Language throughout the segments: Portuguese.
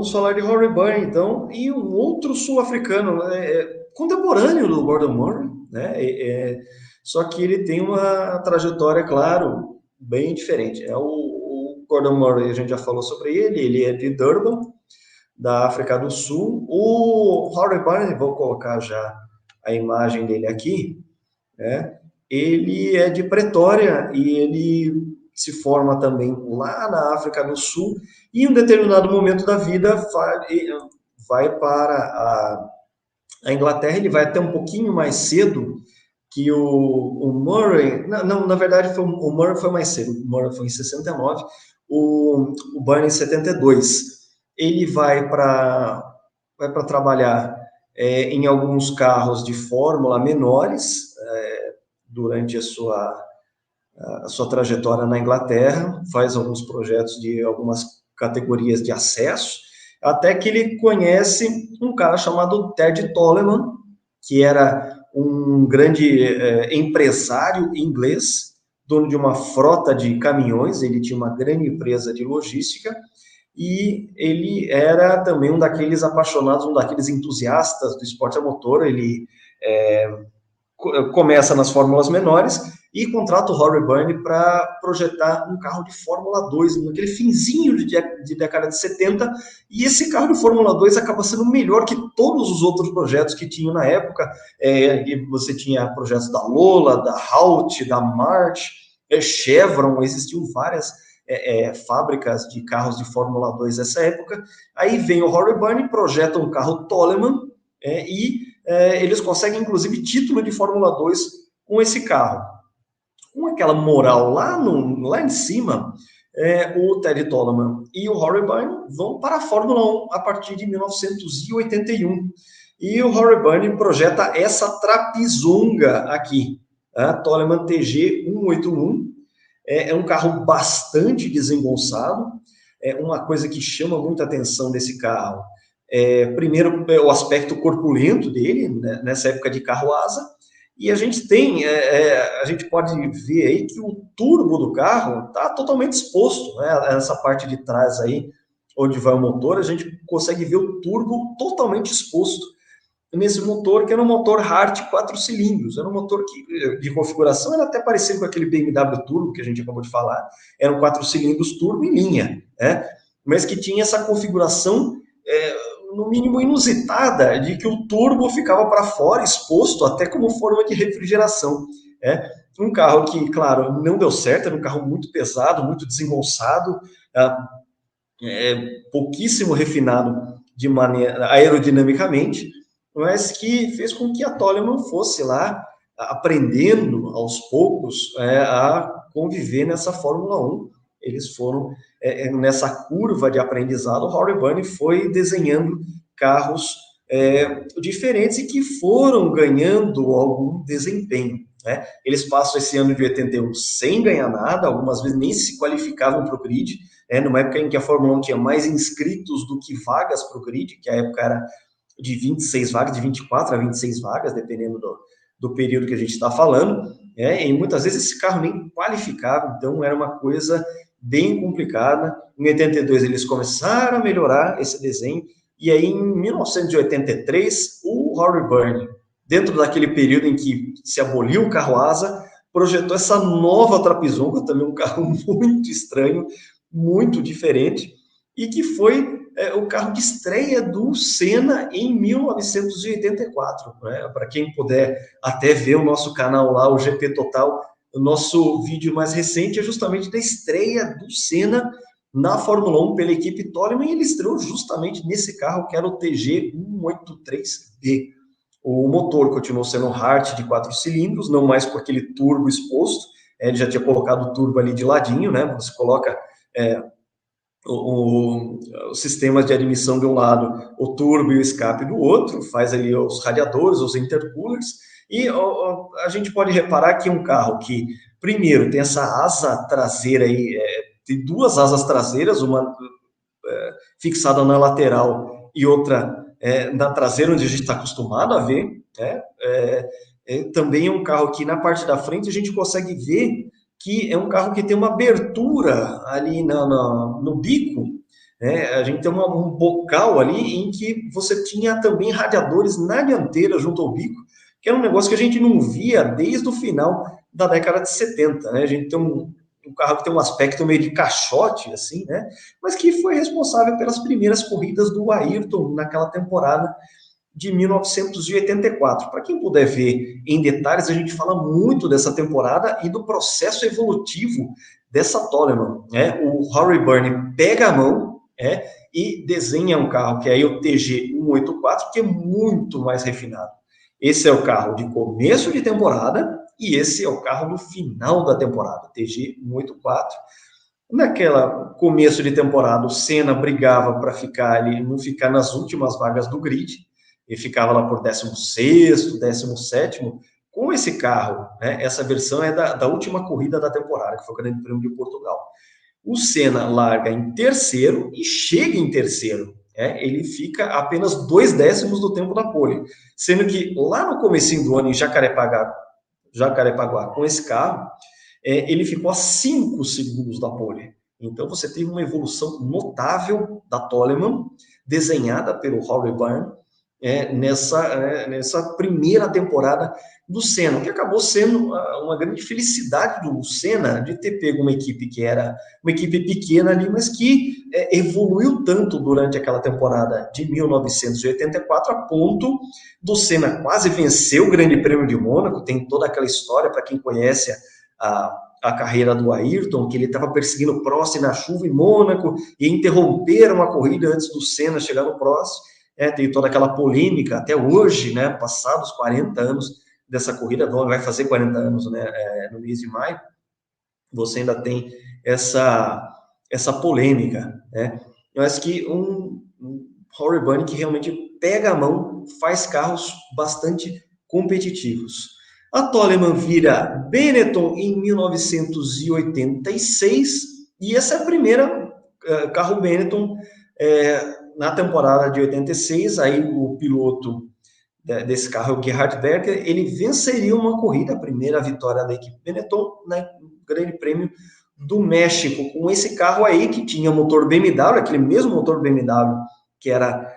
vamos falar de Rory Byrne, então, e um outro sul-africano, né, contemporâneo do Gordon Murray, né? Só que ele tem uma trajetória, claro, bem diferente. O Gordon Murray, a gente já falou sobre ele é de Durban, da África do Sul. O Rory Byrne, vou colocar já a imagem dele aqui, né? Ele é de Pretória e ele se forma também lá na África do Sul e em um determinado momento da vida vai para a Inglaterra. Ele vai até um pouquinho mais cedo que o Murray. Não, na verdade o Murray foi mais cedo. O Murray foi em 69, o Byrne em 72. Ele vai para trabalhar em alguns carros de Fórmula menores, durante a sua trajetória na Inglaterra, faz alguns projetos de algumas categorias de acesso, até que ele conhece um cara chamado Ted Toleman, que era um grande empresário inglês, dono de uma frota de caminhões. Ele tinha uma grande empresa de logística, e ele era também um daqueles apaixonados, um daqueles entusiastas do esporte a motor. Ele começa nas fórmulas menores e contrata o Rory Byrne para projetar um carro de Fórmula 2, naquele finzinho de década de 70, e esse carro de Fórmula 2 acaba sendo melhor que todos os outros projetos que tinham na época. Você tinha projetos da Lola, da Halt, da March, Chevron, existiam várias fábricas de carros de Fórmula 2 nessa época. Aí vem o Rory Byrne, projeta um carro Toleman, eles conseguem, inclusive, título de Fórmula 2 com esse carro. Com aquela moral lá em cima, o Ted Toleman e o Rory Byrne vão para a Fórmula 1 a partir de 1981. E o Rory Byrne projeta essa trapizunga aqui, a Toleman TG 181. É um carro bastante desengonçado. Uma coisa que chama muita atenção desse carro, primeiro, o aspecto corpulento dele, né, nessa época de carro asa. E a gente pode ver aí que o turbo do carro está totalmente exposto, né? Essa parte de trás aí, onde vai o motor, a gente consegue ver o turbo totalmente exposto nesse motor, que era um motor Hart 4 cilindros. Era um motor de configuração era até parecido com aquele BMW Turbo que a gente acabou de falar. Eram 4 cilindros turbo em linha, né? Mas que tinha essa configuração, no mínimo inusitada, de que o turbo ficava para fora, exposto, até como forma de refrigeração. Um carro que, claro, não deu certo. Era um carro muito pesado, muito desengonçado, pouquíssimo refinado de maneira aerodinamicamente, mas que fez com que a Toleman fosse lá aprendendo aos poucos a conviver nessa Fórmula 1. Eles foram nessa curva de aprendizado. O Rory Byrne foi desenhando carros diferentes e que foram ganhando algum desempenho, né? Eles passam esse ano de 81 sem ganhar nada, algumas vezes nem se qualificavam para o grid, numa época em que a Fórmula 1 tinha mais inscritos do que vagas para o grid, que a época era de 26 vagas, de 24 a 26 vagas, dependendo do período que a gente está falando, e muitas vezes esse carro nem qualificava. Então era uma coisa bem complicada. Em 82 eles começaram a melhorar esse desenho, e aí em 1983 o Rory Byrne, dentro daquele período em que se aboliu o carro asa, projetou essa nova trapizunga, também um carro muito estranho, muito diferente, e que foi o carro de estreia do Senna em 1984. Né? Para quem puder até ver o nosso canal lá, o GP Total, o nosso vídeo mais recente é justamente da estreia do Senna na Fórmula 1 pela equipe Toleman, e ele estreou justamente nesse carro, que era o TG 183B. O motor continuou sendo um Hart de 4 cilindros, não mais com aquele turbo exposto. Ele já tinha colocado o turbo ali de ladinho, né? Você coloca os sistemas de admissão de um lado, o turbo e o escape do outro, faz ali os radiadores, os intercoolers, e a gente pode reparar que um carro que, primeiro, tem essa asa traseira aí, tem duas asas traseiras, uma fixada na lateral e outra na traseira, onde a gente está acostumado a ver, né? Também é um carro que na parte da frente a gente consegue ver que é um carro que tem uma abertura ali no bico, né? A gente tem um bocal ali em que você tinha também radiadores na dianteira junto ao bico, que era um negócio que a gente não via desde o final da década de 70, né? A gente tem um carro que tem um aspecto meio de caixote, assim, né? Mas que foi responsável pelas primeiras corridas do Ayrton naquela temporada de 1984. Para quem puder ver em detalhes, a gente fala muito dessa temporada e do processo evolutivo dessa Toleman. Né? O Horace Byrne pega a mão e desenha um carro, que é o TG184, que é muito mais refinado. Esse é o carro de começo de temporada e esse é o carro do final da temporada, TG184. Naquela começo de temporada, o Senna brigava para ficar ali, não ficar nas últimas vagas do grid, ele ficava lá por 16º, 17º. Com esse carro, né, essa versão é da última corrida da temporada, que foi o Grande Prêmio de Portugal. O Senna larga em terceiro e chega em terceiro. Ele fica apenas 2 décimos do tempo da pole, sendo que lá no comecinho do ano, em Jacarepaguá, com esse carro, ele ficou a 5 segundos da pole. Então você teve uma evolução notável da Toleman, desenhada pelo Horace Byrne, nessa primeira temporada do Senna, que acabou sendo uma grande felicidade do Senna de ter pego uma equipe que era uma equipe pequena ali, mas que evoluiu tanto durante aquela temporada de 1984, a ponto do Senna quase vencer o Grande Prêmio de Mônaco. Tem toda aquela história, para quem conhece a carreira do Ayrton, que ele estava perseguindo o Prost na chuva em Mônaco e interromperam a corrida antes do Senna chegar no Prost. Tem toda aquela polêmica até hoje, né, passados 40 anos dessa corrida, vai fazer 40 anos, né, no mês de maio, você ainda tem essa polêmica, né? Mas que um Horace Byrne que realmente pega a mão, faz carros bastante competitivos. A Toleman vira Benetton em 1986, e essa é a primeira carro Benetton na temporada de 86. Aí o piloto desse carro, o Gerhard Berger, ele venceria uma corrida, a primeira vitória da equipe Benetton, né, no Grande Prêmio do México, com esse carro aí que tinha motor BMW, aquele mesmo motor BMW que era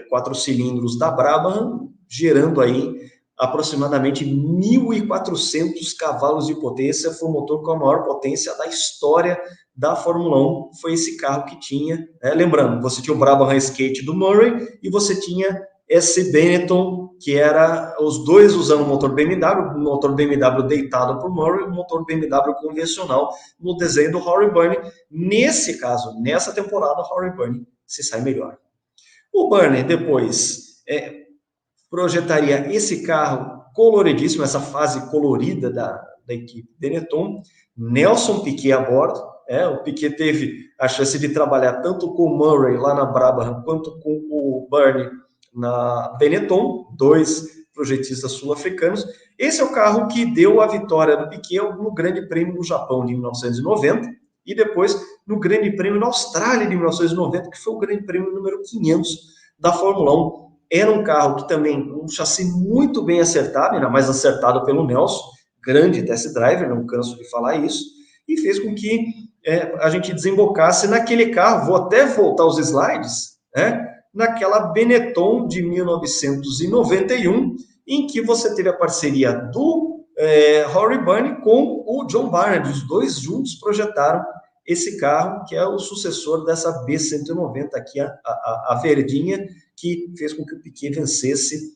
4 cilindros da Brabham, gerando aí aproximadamente 1.400 cavalos de potência. Foi o motor com a maior potência da história da Fórmula 1, foi esse carro que tinha, lembrando, você tinha o Brabham Skate do Murray e você tinha esse Benetton, que era os dois usando o motor BMW deitado por Murray, o motor BMW convencional no desenho do Horace Byrne. Nesse caso, nessa temporada, o Horace Byrne se sai melhor. O Byrne depois projetaria esse carro coloridíssimo, essa fase colorida da equipe Benetton, Nelson Piquet a bordo. O Piquet teve a chance de trabalhar tanto com o Murray lá na Brabham, quanto com o Byrne na Benetton, 2 projetistas sul-africanos. Esse é o carro que deu a vitória do Piquet no Grande Prêmio do Japão de 1990 e depois no Grande Prêmio na Austrália de 1990, que foi o Grande Prêmio número 500 da Fórmula 1. Era um carro que também, um chassi muito bem acertado, ainda mais acertado pelo Nelson, grande test driver, não canso de falar isso, e fez com que a gente desembocasse naquele carro. Vou até voltar os slides, naquela Benetton de 1991, em que você teve a parceria do Horace Byrne com o John Barnard. Os dois juntos projetaram esse carro, que é o sucessor dessa B190 aqui, a verdinha, que fez com que o Piquet vencesse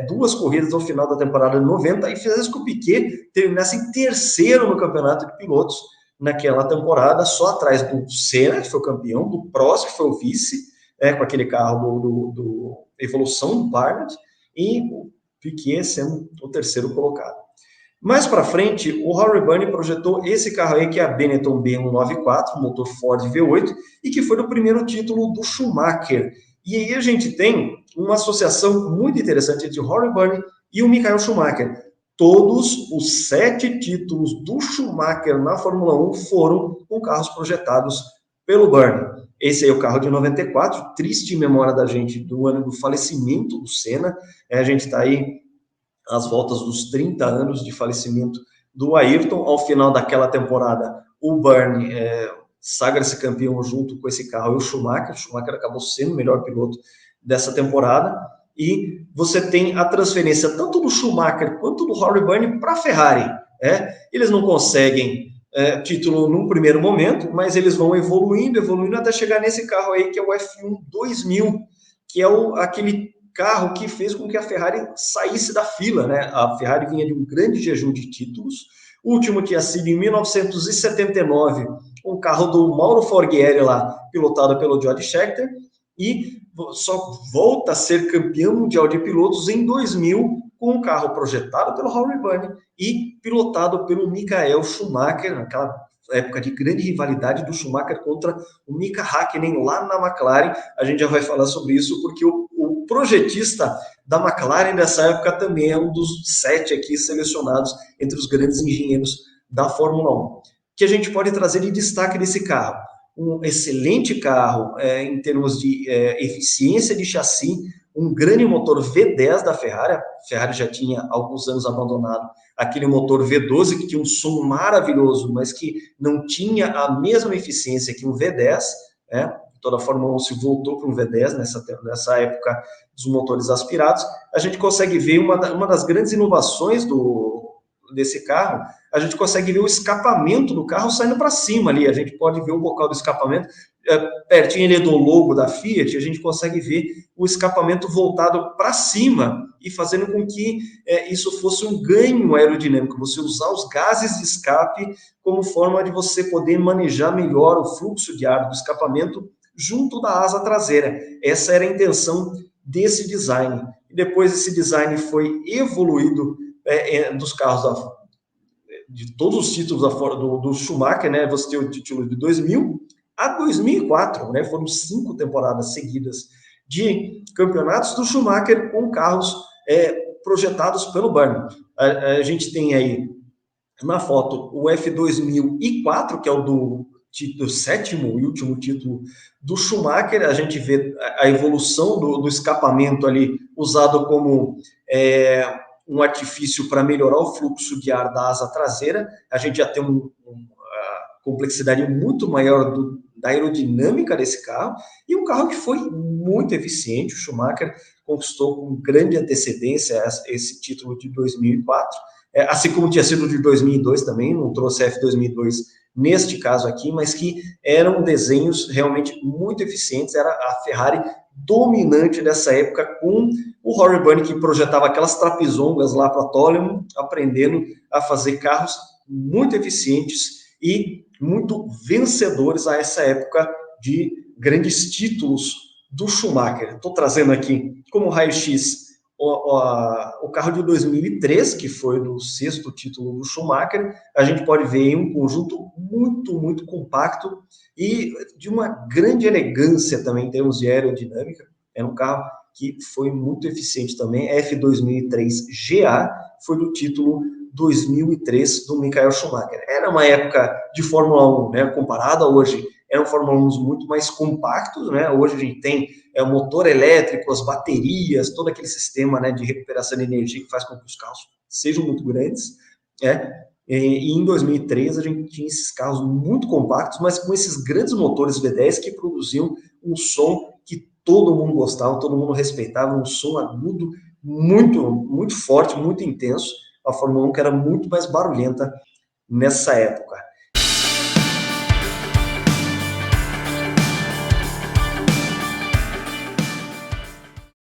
2 corridas ao final da temporada de 90 e fizesse com que o Piquet terminasse em terceiro no campeonato de pilotos naquela temporada, só atrás do Senna, que foi o campeão, do Prost, que foi o vice, com aquele carro do Evolução do Barnard, e o Piquet sendo o terceiro colocado. Mais para frente, o Horace Byrne projetou esse carro aí, que é a Benetton B194, motor Ford V8, e que foi o primeiro título do Schumacher. E aí a gente tem uma associação muito interessante entre o Horace Byrne e o Michael Schumacher. Todos os 7 títulos do Schumacher na Fórmula 1 foram com carros projetados pelo Byrne. Esse aí é o carro de 94, triste memória da gente do ano do falecimento do Senna. A gente está aí às voltas dos 30 anos de falecimento do Ayrton. Ao final daquela temporada, o Byrne sagra-se campeão junto com esse carro e o Schumacher. O Schumacher acabou sendo o melhor piloto dessa temporada. E você tem a transferência tanto do Schumacher quanto do Rory Byrne para a Ferrari. Eles não conseguem título num primeiro momento, mas eles vão evoluindo até chegar nesse carro aí que é o F1 2000, que é aquele carro que fez com que a Ferrari saísse da fila, né? A Ferrari vinha de um grande jejum de títulos. O último tinha sido em 1979, um carro do Mauro Forghieri lá, pilotado pelo Jody Scheckter, e só volta a ser campeão mundial de pilotos em 2000, com um carro projetado pelo Rory Byrne e pilotado pelo Michael Schumacher, naquela época de grande rivalidade do Schumacher contra o Mika Häkkinen lá na McLaren. A gente já vai falar sobre isso, porque o projetista da McLaren nessa época também é um dos 7 aqui selecionados entre os grandes engenheiros da Fórmula 1. Que a gente pode trazer de destaque desse carro? Um excelente carro em termos de eficiência de chassi, um grande motor V10 da Ferrari. A Ferrari já tinha há alguns anos abandonado aquele motor V12 que tinha um som maravilhoso, mas que não tinha a mesma eficiência que um V10, Toda a Fórmula 1 se voltou para um V10 nessa época dos motores aspirados. A gente consegue ver uma das grandes inovações desse carro. A gente consegue ver o escapamento do carro saindo para cima ali. A gente pode ver o bocal do escapamento pertinho ali do logo da Fiat. A gente consegue ver o escapamento voltado para cima e fazendo com que isso fosse um ganho aerodinâmico. Você usar os gases de escape como forma de você poder manejar melhor o fluxo de ar do escapamento junto da asa traseira. Essa era a intenção desse design. E depois esse design foi evoluído dos carros de todos os títulos do Schumacher, né? Você tem o título de 2000 a 2004, né? Foram 5 temporadas seguidas de campeonatos do Schumacher com carros projetados pelo Byrne. A gente tem aí na foto o F2004, que é o do 7º e último título do Schumacher. A gente vê a evolução do escapamento ali usado como um artifício para melhorar o fluxo de ar da asa traseira. A gente já tem uma complexidade muito maior da aerodinâmica desse carro, e um carro que foi muito eficiente. O Schumacher conquistou com grande antecedência esse título de 2004, assim como tinha sido de 2002 também, não trouxe F2002 neste caso aqui, mas que eram desenhos realmente muito eficientes. Era a Ferrari dominante dessa época, com o Rory Byrne, que projetava aquelas trapezongas lá para Toleman, aprendendo a fazer carros muito eficientes e muito vencedores a essa época de grandes títulos do Schumacher. Estou trazendo aqui como raio-x o carro de 2003, que foi do 6º título do Schumacher. A gente pode ver um conjunto muito, muito compacto e de uma grande elegância também em termos de aerodinâmica. É um carro que foi muito eficiente também. F2003 GA foi do título 2003 do Michael Schumacher. Era uma época de Fórmula 1, né, comparada a hoje, eram Fórmula 1 muito mais compactos, né? Hoje a gente tem o motor elétrico, as baterias, todo aquele sistema, né, de recuperação de energia que faz com que os carros sejam muito grandes, E em 2003 a gente tinha esses carros muito compactos, mas com esses grandes motores V10 que produziam um som que todo mundo gostava, todo mundo respeitava, um som agudo muito, muito forte, muito intenso. A Fórmula 1 que era muito mais barulhenta nessa época.